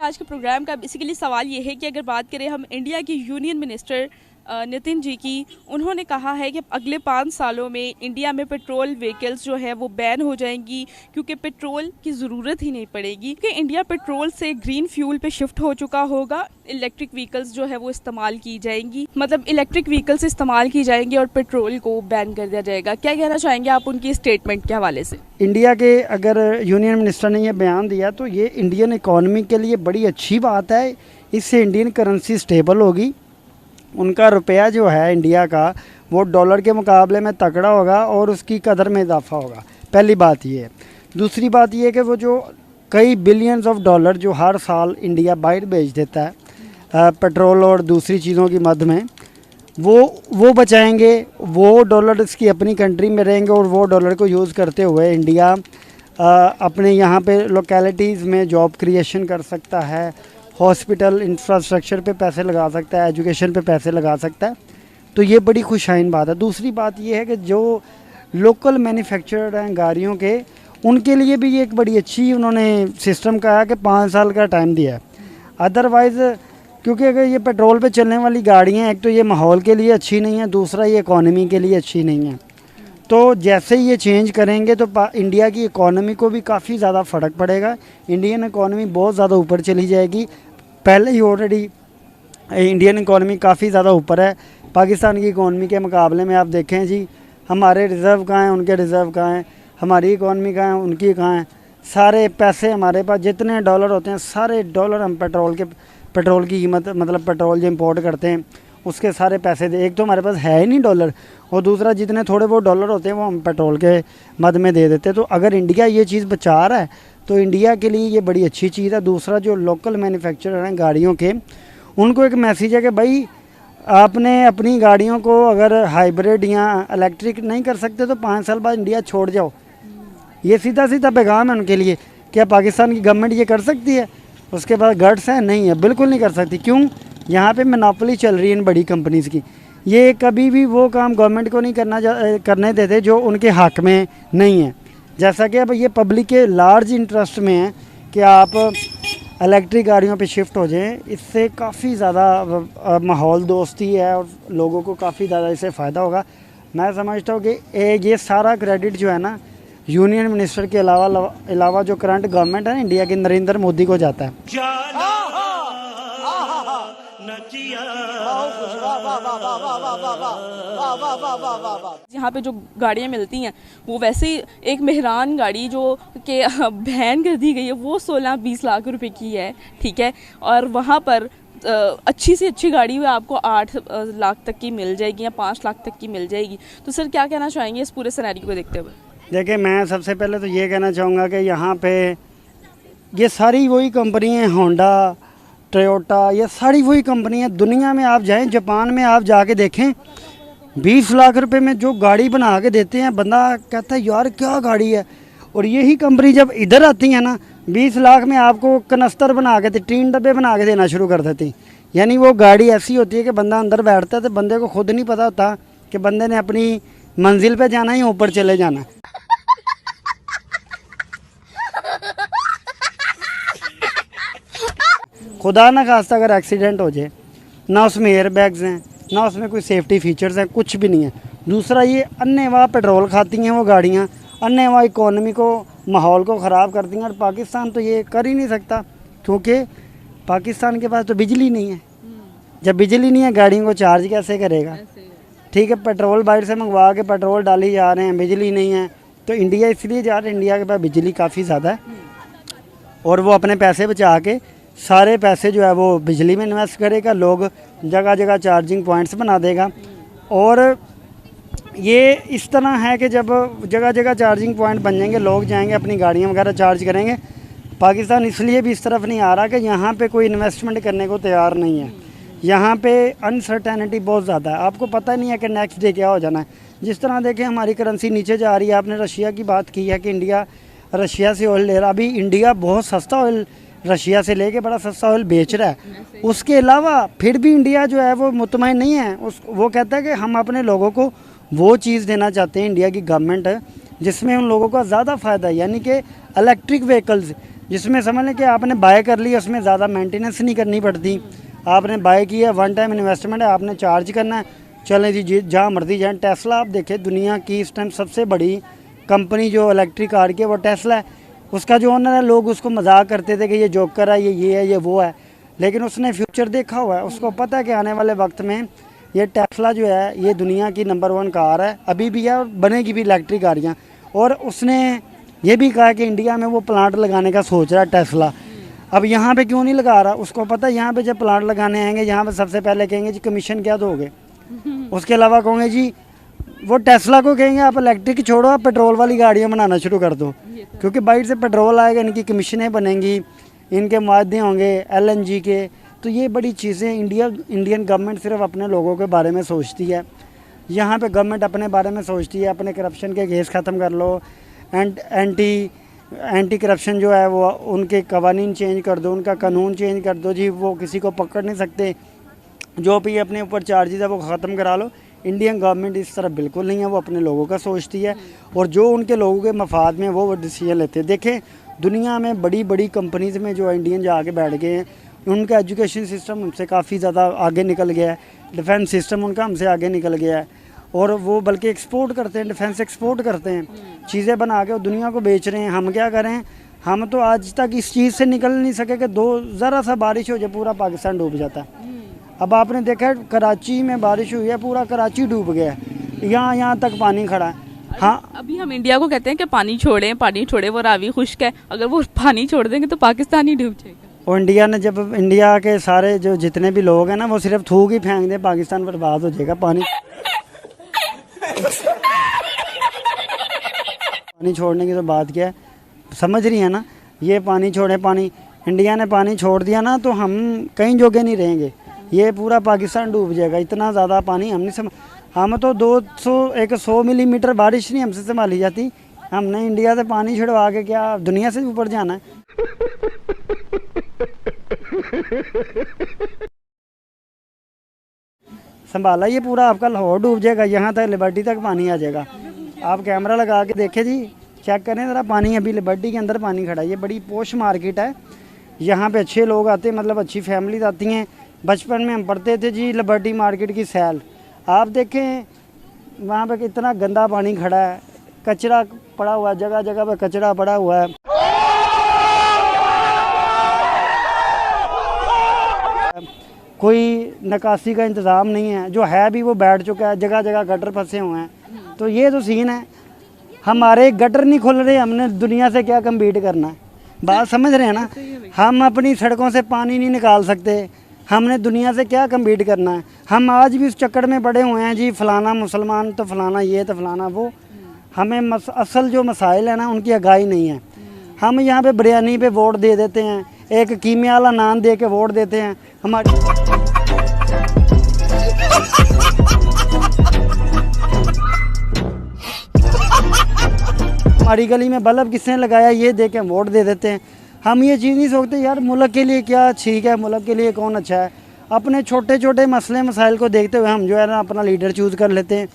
आज के प्रोग्राम का बेसिकली सवाल ये है कि अगर बात करें हम इंडिया की यूनियन मिनिस्टर नितिन जी की, उन्होंने कहा है कि अगले 5 सालों में इंडिया में पेट्रोल व्हीकल्स जो है वो बैन हो जाएंगी क्योंकि पेट्रोल की ज़रूरत ही नहीं पड़ेगी कि इंडिया पेट्रोल से ग्रीन फ्यूल पे शिफ्ट हो चुका होगा। इलेक्ट्रिक व्हीकल्स जो है वो इस्तेमाल की जाएंगी, मतलब इलेक्ट्रिक व्हीकल्स इस्तेमाल की जाएंगी और पेट्रोल को बैन कर दिया जाएगा। क्या कहना चाहेंगे आप उनकी स्टेटमेंट के हवाले से? इंडिया के अगर यूनियन मिनिस्टर ने ये बयान दिया तो ये इंडियन इकॉनमी के लिए बड़ी अच्छी बात है। इससे इंडियन करेंसी स्टेबल होगी, उनका रुपया जो है इंडिया का वो डॉलर के मुकाबले में तगड़ा होगा और उसकी कदर में इजाफा होगा। पहली बात ये है। दूसरी बात ये है कि वो जो कई बिलियंस ऑफ डॉलर जो हर साल इंडिया बाहर भेज देता है पेट्रोल और दूसरी चीज़ों की मद में, वो बचाएंगे। वो डॉलर इसकी अपनी कंट्री में रहेंगे और वो डॉलर को यूज़ करते हुए इंडिया अपने यहाँ पे लोकेलिटीज़ में जॉब क्रिएशन कर सकता है, हॉस्पिटल इंफ्रास्ट्रक्चर पे पैसे लगा सकता है, एजुकेशन पे पैसे लगा सकता है। तो ये बड़ी खुशाइन बात है। दूसरी बात ये है कि जो लोकल मैन्युफैक्चरर हैं गाड़ियों के, उनके लिए भी ये एक बड़ी अच्छी उन्होंने सिस्टम कहा है कि 5 साल का टाइम दिया है। अदरवाइज़ क्योंकि अगर ये पेट्रोल पे चलने वाली गाड़ियाँ, एक तो ये माहौल के लिए अच्छी नहीं है, दूसरा ये इकॉनमी के लिए अच्छी नहीं है। तो जैसे ही ये चेंज करेंगे तो इंडिया की इकॉनमी को भी काफ़ी ज़्यादा फ़र्क पड़ेगा। इंडियन इकॉनमी बहुत ज़्यादा ऊपर चली जाएगी। पहले ही ऑलरेडी इंडियन इकॉनमी काफ़ी ज़्यादा ऊपर है पाकिस्तान की इकॉनमी के मुकाबले में। आप देखें जी, हमारे रिज़र्व कहाँ हैं, उनके रिज़र्व कहाँ हैं, हमारी इकॉनमी कहाँ है, उनकी कहाँ है। सारे पैसे हमारे पास जितने डॉलर होते हैं, सारे डॉलर हम पेट्रोल की कीमत, मतलब पेट्रोल जो इम्पोर्ट करते हैं उसके सारे पैसे दे। एक तो हमारे पास है ही नहीं डॉलर, और दूसरा जितने थोड़े बहुत डॉलर होते हैं वो हम पेट्रोल के मद में दे देते हैं। तो अगर इंडिया ये चीज़ बचा रहा है तो इंडिया के लिए ये बड़ी अच्छी चीज़ है। दूसरा जो लोकल मैन्युफैक्चरर हैं गाड़ियों के, उनको एक मैसेज है कि भाई आपने अपनी गाड़ियों को अगर हाइब्रिड या इलेक्ट्रिक नहीं कर सकते तो 5 साल बाद इंडिया छोड़ जाओ। ये सीधा सीधा पैगाम है उनके लिए। क्या पाकिस्तान की गवर्नमेंट ये कर सकती है? उसके बाद गट्स हैं? नहीं है, बिल्कुल नहीं कर सकती। क्यों? यहाँ पे मोनोपोली चल रही है इन बड़ी कंपनीज़ की। ये कभी भी वो काम गवर्नमेंट को नहीं करने देते जो उनके हक़ में नहीं है। जैसा कि अब ये पब्लिक के लार्ज इंटरेस्ट में है कि आप इलेक्ट्रिक गाड़ियों पे शिफ्ट हो जाएं। इससे काफ़ी ज़्यादा माहौल दोस्ती है और लोगों को काफ़ी ज़्यादा इससे फ़ायदा होगा। मैं समझता हूँ कि ये सारा क्रेडिट जो है ना यूनियन मिनिस्टर के अलावा जो करंट गवर्नमेंट है ना इंडिया की, नरेंद्र मोदी को जाता है। यहाँ पे जो गाड़ियाँ मिलती हैं वो वैसे ही एक मेहरान गाड़ी जो कि बैन कर दी गई है वो 16-20 लाख रुपए की है, ठीक है। और वहाँ पर अच्छी से अच्छी गाड़ी हुई आपको 8 लाख तक की मिल जाएगी या 5 लाख तक की मिल जाएगी। तो सर क्या कहना चाहेंगे इस पूरे सिनेरियो को देखते हुए? देखिए, मैं सबसे पहले तो ये कहना चाहूँगा कि यहाँ पे ये सारी वही कंपनी हैं, होंडा, टोयोटा, ये सारी वही कंपनी है। दुनिया में आप जाएं, जापान में आप जाके देखें, 20 लाख रुपए में जो गाड़ी बना के देते हैं, बंदा कहता है यार क्या गाड़ी है। और यही कंपनी जब इधर आती है ना, 20 लाख में आपको कनस्तर बना के, 3 डब्बे बना के देना शुरू कर देती। यानी वो गाड़ी ऐसी होती है कि बंदा अंदर बैठता है तो बंदे को खुद नहीं पता होता कि बंदे ने अपनी मंजिल पे जाना है या ऊपर चले जाना है। खुदा ना खास्ता अगर एक्सीडेंट हो जाए, ना उसमें एयर बैग्स हैं, ना उसमें कोई सेफ्टी फीचर्स हैं, कुछ भी नहीं है। दूसरा ये अन्नेवाह पेट्रोल खाती हैं वो गाड़ियाँ, अन्नेवाह इकॉनमी को, माहौल को ख़राब करती हैं। और पाकिस्तान तो ये कर ही नहीं सकता क्योंकि पाकिस्तान के पास तो बिजली नहीं है। जब बिजली नहीं है गाड़ियों को चार्ज कैसे करेगा? ठीक है, पेट्रोल बाहर से मंगवा के पेट्रोल डाली जा रहे हैं, बिजली नहीं है तो इंडिया इसलिए जा रहे हैं, इंडिया के पास बिजली काफ़ी ज़्यादा है और वो अपने पैसे बचा के सारे पैसे जो है वो बिजली में इन्वेस्ट करेगा। लोग जगह जगह चार्जिंग पॉइंट्स बना देगा। और ये इस तरह है कि जब जगह जगह चार्जिंग पॉइंट बन जाएंगे, लोग जाएंगे अपनी गाड़ियाँ वगैरह चार्ज करेंगे। पाकिस्तान इसलिए भी इस तरफ नहीं आ रहा कि यहाँ पे कोई इन्वेस्टमेंट करने को तैयार नहीं है। यहाँ पे अनसर्टेनिटी बहुत ज़्यादा है, आपको पता नहीं है कि नेक्स्ट डे क्या हो जाना है। जिस तरह देखें हमारी करेंसी नीचे जा रही है। आपने रशिया की बात की है कि इंडिया रशिया से ऑयल ले रहा। अभी इंडिया बहुत सस्ता ऑयल रशिया से लेके बड़ा सस्ता ऑयल बेच रहा है। उसके अलावा फिर भी इंडिया जो है वो मुतमईन नहीं है। वो कहता है कि हम अपने लोगों को वो चीज़ देना चाहते हैं, इंडिया की गवर्नमेंट है जिसमें उन लोगों का ज़्यादा फ़ायदा है, यानी कि इलेक्ट्रिक व्हीकल्स। जिसमें समझ लें कि आपने बाय कर ली, उसमें ज़्यादा मेंटेनेंस नहीं करनी पड़ती। आपने बाय किया, वन टाइम इन्वेस्टमेंट है, आपने चार्ज करना है, चलें जी जहाँ मर्जी जाएँ। टेस्ला आप देखें, दुनिया की इस टाइम सबसे बड़ी कंपनी जो इलेक्ट्रिक कार की है वो टेस्ला है। उसका जो ओनर है, लोग उसको मजाक करते थे कि ये जोकर है, ये है, ये वो है, लेकिन उसने फ्यूचर देखा हुआ है। उसको पता है कि आने वाले वक्त में ये टेस्ला जो है ये दुनिया की नंबर 1 कार है, अभी भी है और बनेगी भी इलेक्ट्रिक गाड़ियाँ। और उसने ये भी कहा कि इंडिया में वो प्लांट लगाने का सोच रहा है टेस्ला। अब यहाँ पे क्यों नहीं लगा रहा, उसको पता है यहाँ पे जब प्लांट लगाने आएंगे, यहाँ पे सबसे पहले कहेंगे जी कमीशन क्या दोगे। उसके अलावा कहोगे जी, वो टेस्ला को कहेंगे आप इलेक्ट्रिक छोड़ो, आप पेट्रोल वाली गाड़ियाँ बनाना शुरू कर दो, क्योंकि बाइट से पेट्रोल आएगा, इनकी कमीशनें बनेंगी, इनके मुआवजे होंगे LNG के। तो ये बड़ी चीज़ें इंडियन गवर्नमेंट सिर्फ अपने लोगों के बारे में सोचती है। यहाँ पे गवर्नमेंट अपने बारे में सोचती है, अपने करप्शन के केस ख़त्म कर लो, एंटी करप्शन जो है वो उनके कवानीन चेंज कर दो, उनका कानून चेंज कर दो जी, वो किसी को पकड़ नहीं सकते, जो भी अपने ऊपर चार्जेस है वो ख़त्म करा लो। इंडियन गवर्नमेंट इस तरफ बिल्कुल नहीं है, वो अपने लोगों का सोचती है और जो उनके लोगों के मफाद में वो डिसीजन लेते हैं। देखें दुनिया में बड़ी बड़ी कंपनीज़ में जो इंडियन जाके बैठ गए हैं, उनका एजुकेशन सिस्टम हमसे काफ़ी ज़्यादा आगे निकल गया है, डिफेंस सिस्टम उनका हमसे आगे निकल गया है, और वो बल्कि एक्सपोर्ट करते हैं, डिफेंस एक्सपोर्ट करते हैं, चीज़ें बना के दुनिया को बेच रहे हैं। हम क्या करें, हम तो आज तक इस चीज़ से निकल नहीं सके कि ज़रा सा बारिश हो जाए पूरा पाकिस्तान डूब जाता है। अब आपने देखा है कराची में बारिश हुई है, पूरा कराची डूब गया है, यहाँ तक पानी खड़ा है। हाँ, अभी हम इंडिया को कहते हैं कि पानी छोड़े, वो रावी खुश्क है, अगर वो पानी छोड़ देंगे तो पाकिस्तान ही डूब जाएगा। और इंडिया ने जब इंडिया के सारे जो जितने भी लोग हैं ना, वो सिर्फ थूक ही फेंक दें, पाकिस्तान बर्बाद हो जाएगा। पानी छोड़ने की तो बात क्या है, समझ रही है ना। ये पानी छोड़े, पानी इंडिया ने पानी छोड़ दिया ना तो हम कहीं जोगे नहीं रहेंगे, ये पूरा पाकिस्तान डूब जाएगा। इतना ज़्यादा पानी हम तो 100 मिलीमीटर बारिश नहीं हमसे संभाली जाती, हमने इंडिया से पानी छिड़वा के क्या दुनिया से ऊपर जाना है। संभाला ये पूरा आपका लाहौर डूब जाएगा, यहाँ तक लिबर्टी तक पानी आ जाएगा। आप कैमरा लगा के देखें जी, चेक करें ज़रा पानी, अभी लिबर्टी के अंदर पानी खड़ा है। ये बड़ी पोश मार्केट है, यहाँ पे अच्छे लोग आते हैं, मतलब अच्छी फैमिलीज आती हैं। बचपन में हम पढ़ते थे जी लिबर्टी मार्केट की सैल, आप देखें वहाँ पे कितना गंदा पानी खड़ा है, कचरा पड़ा हुआ है, जगह जगह पे कचरा पड़ा हुआ है। कोई निकासी का इंतज़ाम नहीं है, जो है भी वो बैठ चुका है, जगह जगह गटर फंसे हुए हैं। तो ये तो सीन है, हमारे गटर नहीं खुल रहे, हमने दुनिया से क्या कम्पीट करना है। बात समझ रहे हैं ना, हम अपनी सड़कों से पानी नहीं निकाल सकते, हमने दुनिया से क्या कम्पीट करना है। हम आज भी उस चक्कर में पड़े हुए हैं जी, फलाना मुसलमान तो फलाना ये तो फलाना वो। हमें असल जो मसाइल है ना उनकी आगाही नहीं है। हम यहाँ पे बिरयानी पे वोट दे देते हैं, एक कीमे वाला नान दे के वोट देते हैं। हमारी गली में बल्ब किसने लगाया ये दे के वोट दे देते हैं। हम ये चीज़ नहीं सोचते यार मुल्क के लिए क्या ठीक है, मुल्क के लिए कौन अच्छा है। अपने छोटे छोटे मसले मसाइल को देखते हुए हम जो है ना अपना लीडर चूज़ कर लेते हैं,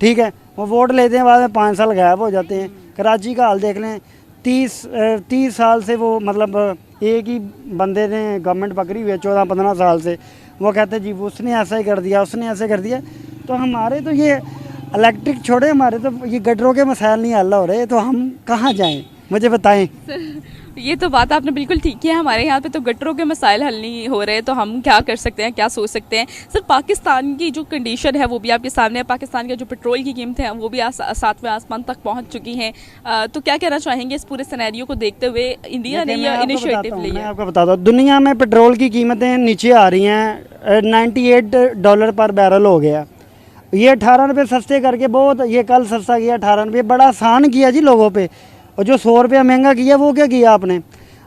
ठीक है। वो वोट लेते हैं, बाद में 5 साल गायब हो जाते हैं। कराची का हाल देख लें, 30 साल से वो मतलब एक ही बंदे ने गवर्नमेंट पकड़ी हुई है, 14-15 साल से। वो कहते हैं जी उसने ऐसा ही कर दिया, उसने ऐसे कर दिया। तो हमारे तो ये इलेक्ट्रिक छोड़े, हमारे तो ये गटरों के मसाइल नहीं हल हो रहे, तो हम कहाँ जाएँ, मुझे बताएं। ये तो बात आपने बिल्कुल ठीक की है, हमारे यहाँ पे तो गटरों के मसाइल हल नहीं हो रहे, तो हम क्या कर सकते हैं, क्या सोच सकते हैं। सर पाकिस्तान की जो कंडीशन है वो भी आपके सामने है, पाकिस्तान के जो पेट्रोल की कीमतें हैं वो भी 7वें आसमान तक पहुँच चुकी हैं। तो क्या कहना चाहेंगे इस पूरे सिनेरियो को देखते हुए, इंडिया ने यह इनिशिएटिव लिया? मैं आपको बताता हूँ, दुनिया में पेट्रोल की कीमतें नीचे आ रही हैं, $98 पर बैरल हो गया। ये 18 रुपये सस्ते करके बहुत, ये कल सस्ता किया 18 रुपये, बड़ा आसान किया जी लोगों पे। और जो 100 रुपया महंगा किया वो क्या किया आपने।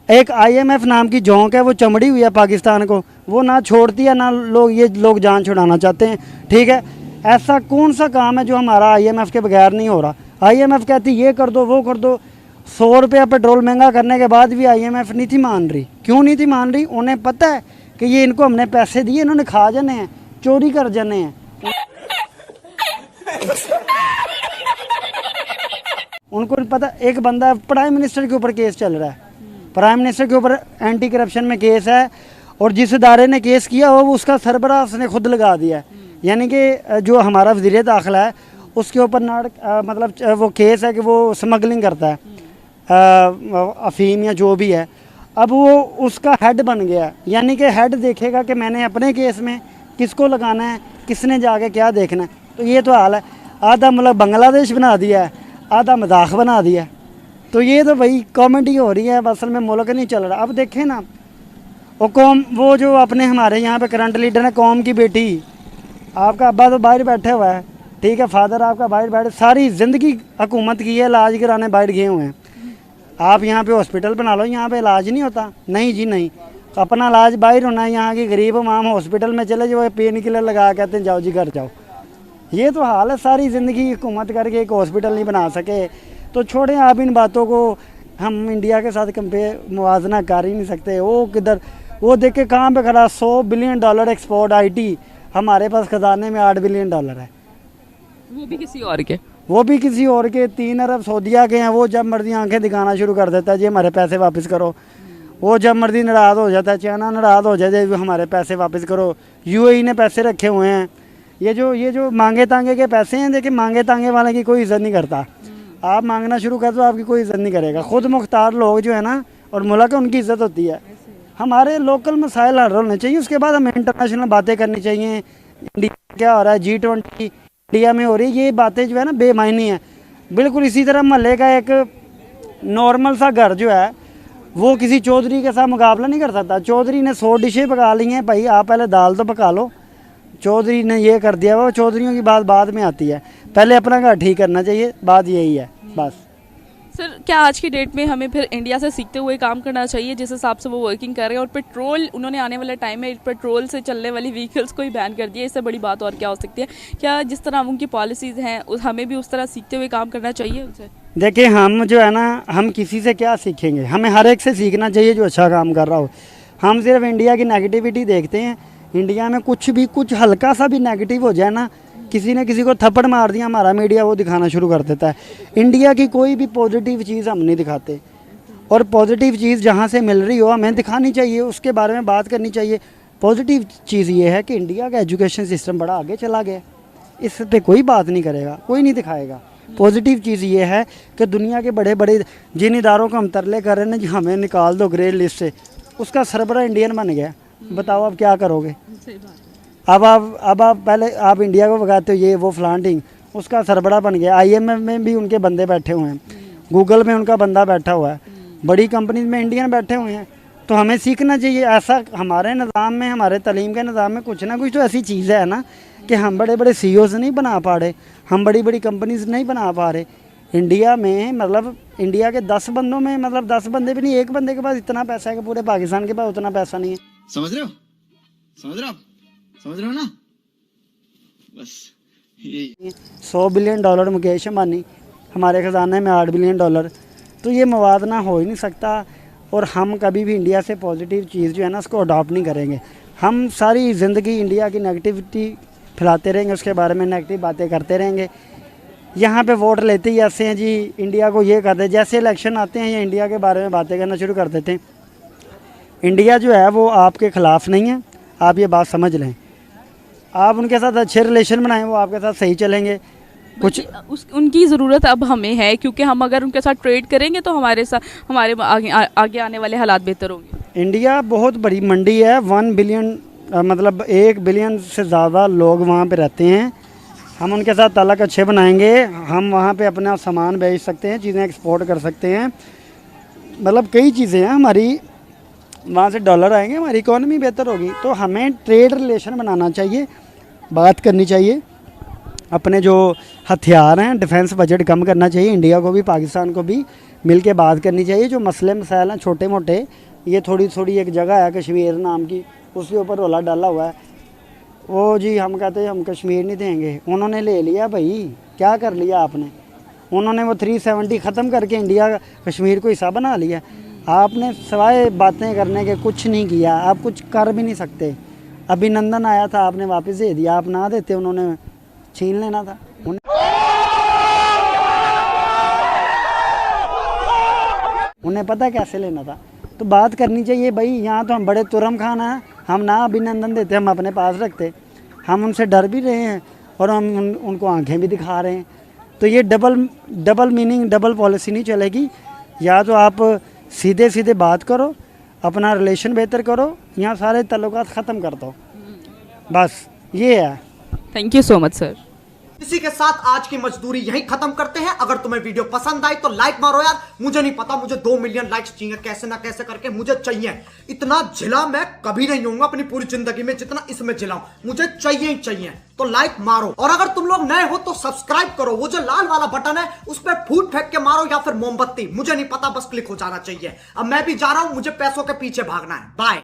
एक IMF नाम की जोंक है, वो चमड़ी हुई है पाकिस्तान को, वो ना छोड़ती है ना लोग जान छुड़ाना चाहते हैं, ठीक है। ऐसा कौन सा काम है जो हमारा IMF के बगैर नहीं हो रहा। IMF कहती ये कर दो वो कर दो, 100 रुपया पेट्रोल महंगा करने के बाद भी IMF नहीं थी मान रही। क्यों नहीं थी मान रही, उन्हें पता है कि ये इनको हमने पैसे दिए, इन्होंने खा जाने हैं, चोरी कर जाने हैं। उनको पता, एक बंदा प्राइम मिनिस्टर के ऊपर केस चल रहा है, प्राइम मिनिस्टर के ऊपर एंटी करप्शन में केस है और जिस इदारे ने केस किया हो वो उसका सरबराह उसने खुद लगा दिया है। यानी कि जो हमारा वज़ीर दाखिला है उसके ऊपर मतलब वो केस है कि वो स्मगलिंग करता है अफीम या जो भी है। अब वो उसका हेड बन गया, यानी कि हेड देखेगा कि मैंने अपने केस में किसको लगाना है, किसने जाके क्या देखना है। तो ये तो हाल है, आधा मुल्क बांग्लादेश बना दिया है, आधा मजाक बना दिया है। तो ये तो भाई कॉमेडी हो रही है, असल में मुल्क नहीं चल रहा। अब देखें ना वो जो अपने हमारे यहाँ पे करंट लीडर है, कौम की बेटी, आपका अब्बा तो बाहर बैठे हुआ है, ठीक है, फादर आपका बाहर बैठे, सारी ज़िंदगी हुकूमत की है, इलाज कराने बाहर गए हुए हैं। आप यहाँ पे हॉस्पिटल बना लो, यहाँ पे इलाज नहीं होता? नहीं जी नहीं, अपना इलाज बाहर होना है। यहाँ की गरीब माम हॉस्पिटल में चले जो पेन किलर लगा कहते हैं जाओ जी घर जाओ। ये तो हाल है, सारी ज़िंदगी हुकूमत करके एक हॉस्पिटल नहीं बना सके। तो छोड़ें आप इन बातों को, हम इंडिया के साथ मुवाजना कर ही नहीं सकते। वो किधर, वो देख के कहाँ पे खड़ा, $100 बिलियन एक्सपोर्ट IT, हमारे पास खजाने में $8 बिलियन है, वो भी किसी और के, वो भी किसी और के। 3 अरब सऊदिया के हैं, वो जब मर्जी आंखें दिखाना शुरू कर देता है जी हमारे पैसे वापस करो। वो जब मर्जी नाराज़ हो जाता है, चाइना नाराज़ हो जाए हमारे पैसे वापस करो। UAE ने पैसे रखे हुए हैं। ये जो मांगे तांगे के पैसे हैं, देखिए मांगे तांगे वाले की कोई इज़्ज़त नहीं करता। आप मांगना शुरू कर दो आपकी कोई इज़्ज़त नहीं करेगा। खुद मुख्तार लोग जो है ना और मुल्क है, उनकी इज़्ज़त होती है। हमारे लोकल मसाइल हल होने चाहिए, उसके बाद हमें इंटरनेशनल बातें करनी चाहिए। इंडिया क्या हो रहा है, G20 इंडिया में हो रही, ये बातें जो है ना बेमायनी है। बिल्कुल इसी तरह महल्ले का एक नॉर्मल सा घर जो है वो किसी चौधरी के साथ मुकाबला नहीं कर सकता। चौधरी ने 100 डिशें पका ली हैं, भाई आप पहले दाल तो पका लो। चौधरी ने ये कर दिया, वो चौधरियों की बात बाद में आती है, पहले अपना घर ठीक करना चाहिए, बात यही है बस। सर, क्या आज की डेट में हमें फिर इंडिया से सीखते हुए काम करना चाहिए जिस हिसाब से वो वर्किंग कर रहे हैं? और पेट्रोल, उन्होंने आने वाले टाइम में पेट्रोल से चलने वाली व्हीकल्स को ही बैन कर दिया, इससे बड़ी बात और क्या हो सकती है? क्या जिस तरह उनकी पॉलिसीज़ हैं हमें भी उस तरह सीखते हुए काम करना चाहिए उनसे? देखिए, हम जो है ना, हम किसी से क्या सीखेंगे, हमें हर एक से सीखना चाहिए जो अच्छा काम कर रहा हो। हम सिर्फ इंडिया की नेगेटिविटी देखते हैं। इंडिया में कुछ हल्का सा भी नेगेटिव हो जाए ना, किसी ने किसी को थप्पड़ मार दिया, हमारा मीडिया वो दिखाना शुरू कर देता है। इंडिया की कोई भी पॉजिटिव चीज़ हम नहीं दिखाते, और पॉजिटिव चीज़ जहाँ से मिल रही हो हमें दिखानी चाहिए, उसके बारे में बात करनी चाहिए। पॉजिटिव चीज़ ये है कि इंडिया का एजुकेशन सिस्टम बड़ा आगे चला गया, इस पे कोई बात नहीं करेगा, कोई नहीं दिखाएगा। पॉजिटिव चीज़ ये है कि दुनिया के बड़े बड़े जिन इदारों को हम तरले कर रहे हैं जी हमें निकाल दो ग्रे लिस्ट से, उसका सरबरा इंडियन बन गया। बताओ अब क्या करोगे? अब आप पहले आप इंडिया को भगाते हो, ये वो फ्लांटिंग, उसका सरबरा बन गया। IMF में भी उनके बंदे बैठे हुए हैं, गूगल में उनका बंदा बैठा हुआ है, बड़ी कंपनी में इंडियन बैठे हुए हैं। तो हमें सीखना चाहिए ऐसा। हमारे निज़ाम में, हमारे तालीम के निज़ाम में कुछ ना कुछ तो ऐसी चीज़ है ना कि हम बड़े बड़े CEOs नहीं बना पा रहे, हम बड़ी बड़ी कंपनीज नहीं बना पा रहे। इंडिया में मतलब इंडिया के 10 बंदों में, मतलब 10 बंदे भी नहीं, एक बंदे के पास इतना पैसा है कि पूरे पाकिस्तान के पास उतना पैसा नहीं है। समझ रहे हो? समझ रहे हो ना? बस यही। $100 बिलियन मुकेश अंबानी, हमारे ख़जाने में $8 बिलियन। तो ये मवाजना हो ही नहीं सकता। और हम कभी भी इंडिया से पॉजिटिव चीज़ जो है ना उसको अडॉप्ट नहीं करेंगे। हम सारी ज़िंदगी इंडिया की नेगेटिविटी फैलाते रहेंगे, उसके बारे में नेगेटिव बातें करते रहेंगे। यहाँ पे वोट लेते ही ऐसे हैं जी, इंडिया को ये कर दे, जैसे इलेक्शन आते हैं ये इंडिया के बारे में बातें करना शुरू कर देते हैं। इंडिया जो है वो आपके ख़िलाफ़ नहीं है, आप ये बात समझ लें। आप उनके साथ अच्छे रिलेशन बनाएं, वो आपके साथ सही चलेंगे। कुछ उनकी ज़रूरत अब हमें है, क्योंकि हम अगर उनके साथ ट्रेड करेंगे तो हमारे आगे आने वाले हालात बेहतर होंगे। इंडिया बहुत बड़ी मंडी है, 1 बिलियन मतलब 1 बिलियन से ज़्यादा लोग वहाँ पे रहते हैं। हम उनके साथ ताल्लुक़ अच्छे बनाएंगे, हम वहाँ पे अपना सामान बेच सकते हैं, चीज़ें एक्सपोर्ट कर सकते हैं, मतलब कई चीज़ें हैं हमारी, वहाँ से डॉलर आएंगे, हमारी इकॉनमी बेहतर होगी। तो हमें ट्रेड रिलेशन बनाना चाहिए, बात करनी चाहिए। अपने जो हथियार हैं, डिफेंस बजट कम करना चाहिए, इंडिया को भी पाकिस्तान को भी मिल के बात करनी चाहिए। जो मसले मसाइल हैं छोटे मोटे, ये थोड़ी एक जगह है कश्मीर नाम की, उसके ऊपर रोला डाला हुआ है, वो जी हम कहते हैं हम कश्मीर नहीं देंगे, उन्होंने ले लिया। भाई क्या कर लिया आपने? उन्होंने वो 370 ख़त्म करके इंडिया कश्मीर को हिस्सा बना लिया। आपने सिवाय बातें करने के कुछ नहीं किया, आप कुछ कर भी नहीं सकते। अभिनंदन आया था, आपने वापस दे दिया, आप ना देते उन्होंने छीन लेना था। उन्हें पता कैसे लेना था। तो बात करनी चाहिए भाई। यहाँ तो हम बड़े तुरम खाना हैं, हम ना अभिनंदन देते, हम अपने पास रखते, हम उनसे डर भी रहे हैं और हम उनको आंखें भी दिखा रहे हैं। तो ये डबल मीनिंग, डबल पॉलिसी नहीं चलेगी। या तो आप सीधे सीधे बात करो, अपना रिलेशन बेहतर करो, यहाँ सारे ताल्लुकात ख़त्म कर दो, बस ये है। Thank you so much sir. इसी के साथ आज की मजदूरी यहीं खत्म करते हैं। अगर तुम्हें वीडियो पसंद आई तो लाइक मारो यार। मुझे नहीं पता, मुझे 2 मिलियन लाइक्स चाहिए, कैसे ना कैसे करके मुझे चाहिए। इतना झिला मैं कभी नहीं होऊंगा अपनी पूरी जिंदगी में जितना इसमें झिलाऊं, मुझे चाहिए ही चाहिए। तो लाइक मारो, और अगर तुम लोग नए हो तो सब्सक्राइब करो। वो जो लाल वाला बटन है उस पर फूट फेंक के मारो या फिर मोमबत्ती, मुझे नहीं पता, बस क्लिक हो जाना चाहिए। अब मैं भी जा रहा हूं, मुझे पैसों के पीछे भागना है। बाय।